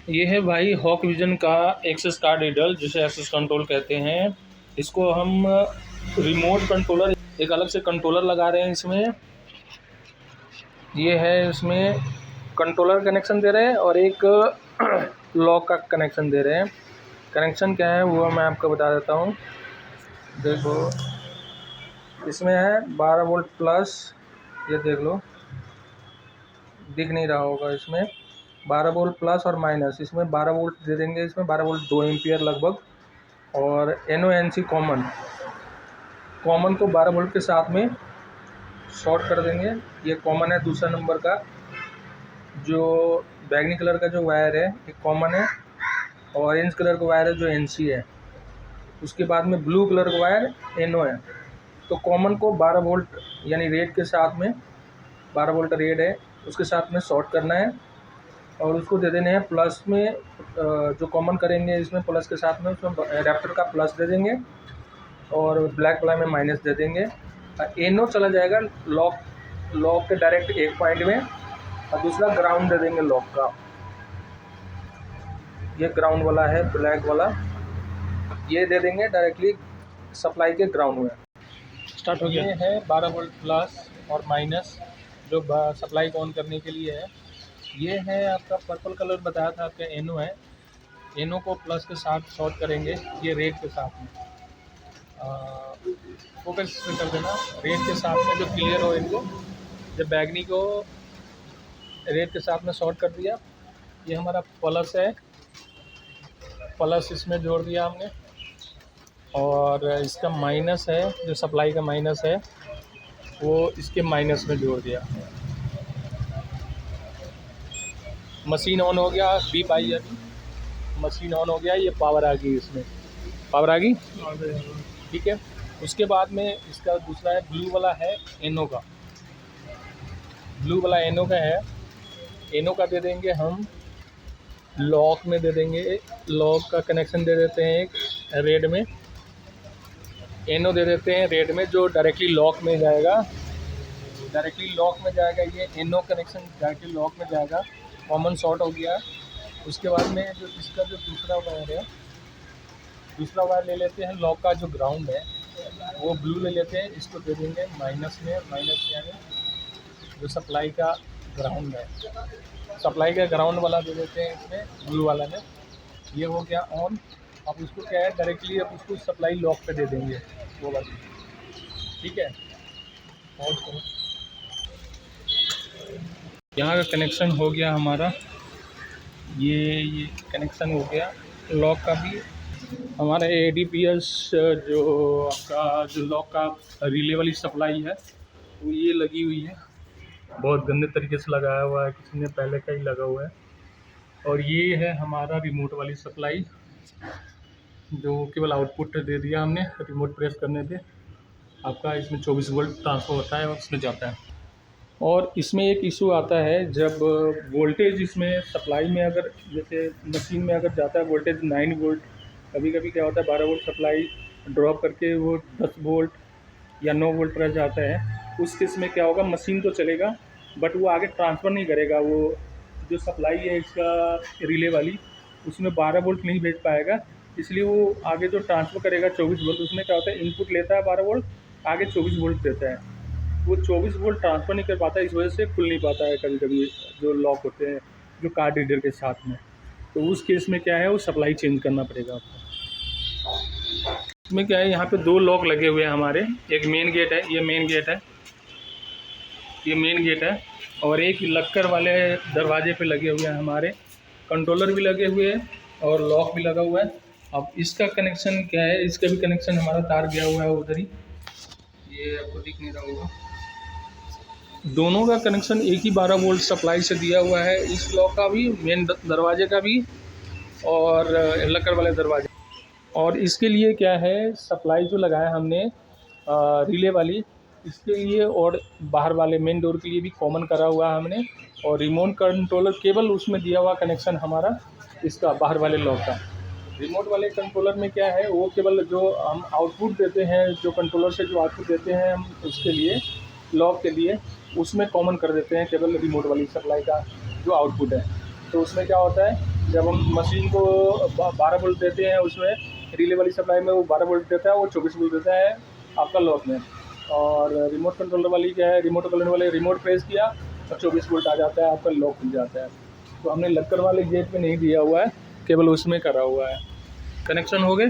ये है भाई हॉक विजन का एक्सेस कार्ड रीडर, जिसे एक्सेस कंट्रोल कहते हैं। इसको हम रिमोट कंट्रोलर, एक अलग से कंट्रोलर लगा रहे हैं इसमें। ये है, इसमें कंट्रोलर कनेक्शन दे रहे हैं और एक लॉक का कनेक्शन दे रहे हैं। कनेक्शन क्या है वो मैं आपको बता देता हूँ। देखो, इसमें है 12 वोल्ट प्लस, ये देख लो, दिख नहीं रहा होगा। इसमें 12 वोल्ट प्लस और माइनस, इसमें 12 वोल्ट दे देंगे, इसमें 12 वोल्ट 2 एम्पियर लगभग। और NONC कॉमन को 12 वोल्ट के साथ में शॉर्ट कर देंगे। ये कॉमन है। दूसरा नंबर का जो बैगनी कलर का जो वायर है ये कॉमन है, और ऑरेंज कलर का वायर है जो NC है। उसके बाद में ब्लू कलर का वायर NO है। तो कॉमन को 12 वोल्ट यानी रेड के साथ में, 12 वोल्ट रेड है उसके साथ में शॉर्ट करना है, और उसको दे देने हैं प्लस में। जो कॉमन करेंगे इसमें प्लस के साथ में, उसमें एडाप्टर का प्लस दे देंगे और ब्लैक वाला में माइनस दे देंगे। NO चला जाएगा लॉक के डायरेक्ट एक पॉइंट में, और दूसरा ग्राउंड दे देंगे लॉक का। ये ग्राउंड वाला है ब्लैक वाला, ये दे देंगे डायरेक्टली सप्लाई के ग्राउंड में। स्टार्ट हो गया। ये है 12 वोल्ट प्लस और माइनस, जो सप्लाई को ऑन करने के लिए है। ये है आपका पर्पल कलर बताया था आपका NO है। NO को प्लस के साथ शॉर्ट करेंगे, ये रेड के साथ में। फोकस पे कर देना, रेड के साथ में जो क्लियर हो इनको। जब बैगनी को रेड के साथ में शॉर्ट कर दिया, ये हमारा प्लस है, प्लस इसमें जोड़ दिया हमने। और इसका माइनस है, जो सप्लाई का माइनस है वो इसके माइनस में जोड़ दिया। मशीन ऑन हो गया, बीप आई अभी, मशीन ऑन हो गया। ये पावर आ गई, इसमें पावर आ गई, ठीक है। उसके बाद में इसका दूसरा है ब्लू वाला है NO का, ब्लू वाला NO का है। NO का दे देंगे हम लॉक में, दे देंगे लॉक का कनेक्शन दे देते हैं एक रेड में। NO दे देते हैं रेड में, जो डायरेक्टली लॉक में जाएगा, डायरेक्टली लॉक में जाएगा। ये NO कनेक्शन डायरेक्टली लॉक में जाएगा। कॉमन शॉर्ट हो गया। उसके बाद में जो इसका जो दूसरा वायर है, दूसरा वायर ले लेते हैं लॉक का जो ग्राउंड है, वो ब्लू ले लेते हैं, इसको दे देंगे माइनस में। माइनस क्या है, जो सप्लाई का ग्राउंड है, सप्लाई का ग्राउंड वाला दे देते हैं इसमें ब्लू वाला में। ये हो गया ऑन। अब उसको क्या है, डायरेक्टली अब उसको सप्लाई लॉक पे दे देंगे वो वाली, ठीक है। और यहाँ का कनेक्शन हो गया हमारा, ये कनेक्शन हो गया लॉक का भी। हमारा ADPS जो आपका जो लॉक का रिले वाली सप्लाई है वो ये लगी हुई है। बहुत गंदे तरीके से लगाया हुआ है, किसी ने पहले का ही लगा हुआ है। और ये है हमारा रिमोट वाली सप्लाई, जो केवल आउटपुट दे दिया हमने रिमोट प्रेस करने पे। आपका इसमें 24 वोल्ट ट्रांसफर होता है और उसमें जाता है। और इसमें एक इशू आता है, जब वोल्टेज इसमें सप्लाई में अगर जैसे मशीन में अगर जाता है वोल्टेज 9 वोल्ट, कभी कभी क्या होता है 12 वोल्ट सप्लाई ड्रॉप करके वो 10 वोल्ट या 9 वोल्ट पर जाता है। उस केस में क्या होगा, मशीन तो चलेगा बट वो आगे ट्रांसफ़र नहीं करेगा। वो जो सप्लाई है इसका रिले वाली, उसमें 12 वोल्ट नहीं भेज पाएगा, इसलिए वो आगे जो ट्रांसफ़र करेगा 24 वोल्ट, उसमें क्या होता है इनपुट लेता है 12 वोल्ट, आगे 24 वोल्ट देता है। वो 24 वोल्ट ट्रांसफ़र नहीं कर पाता, इस वजह से खुल नहीं पाता है कभी कभी जो लॉक होते हैं जो कार्ड रीडर के साथ में। तो उस केस में क्या है, वो सप्लाई चेंज करना पड़ेगा आपको। इसमें क्या है, यहाँ पे 2 लॉक लगे हुए हैं हमारे। एक मेन गेट है, ये मेन गेट है, ये मेन गेट है। और एक लक्कर वाले दरवाजे पे लगे हुए हैं हमारे, कंट्रोलर भी लगे हुए हैं और लॉक भी लगा हुआ है। अब इसका कनेक्शन क्या है, इसका भी कनेक्शन हमारा तार गया हुआ है उधर ही, ये आपको दिख नहीं रहा होगा। दोनों का कनेक्शन एक ही 12 वोल्ट सप्लाई से दिया हुआ है, इस लॉक का भी, मेन दरवाजे का भी और लक्कर वाले दरवाजे। और इसके लिए क्या है, सप्लाई जो लगाया हमने रिले वाली, इसके लिए और बाहर वाले मेन डोर के लिए भी कॉमन करा हुआ है हमने। और रिमोट कंट्रोलर केबल उसमें दिया हुआ कनेक्शन हमारा इसका बाहर वाले लॉक का। रिमोट वाले कंट्रोलर में क्या है, वो केवल जो हम आउटपुट देते हैं, जो कंट्रोलर से जो आउटपुट देते हैं हम उसके लिए, लॉक के लिए, उसमें कॉमन कर देते हैं केवल रिमोट वाली सप्लाई का जो आउटपुट है। तो उसमें क्या होता है, जब हम मशीन को 12 वोल्ट देते हैं, उसमें रिले वाली सप्लाई में वो 12 वोल्ट देता है, वो 24 वोल्ट देता है आपका लॉक में। और रिमोट कंट्रोलर वाली क्या है, रिमोट कंट्रोलर वाले रिमोट प्रेस किया और 24 वोल्ट आ जाता है, आपका लॉक खुल जाता है। तो हमने लक्कर वाले गेट पे नहीं दिया हुआ है, केवल उसमें करा हुआ है। कनेक्शन हो गए।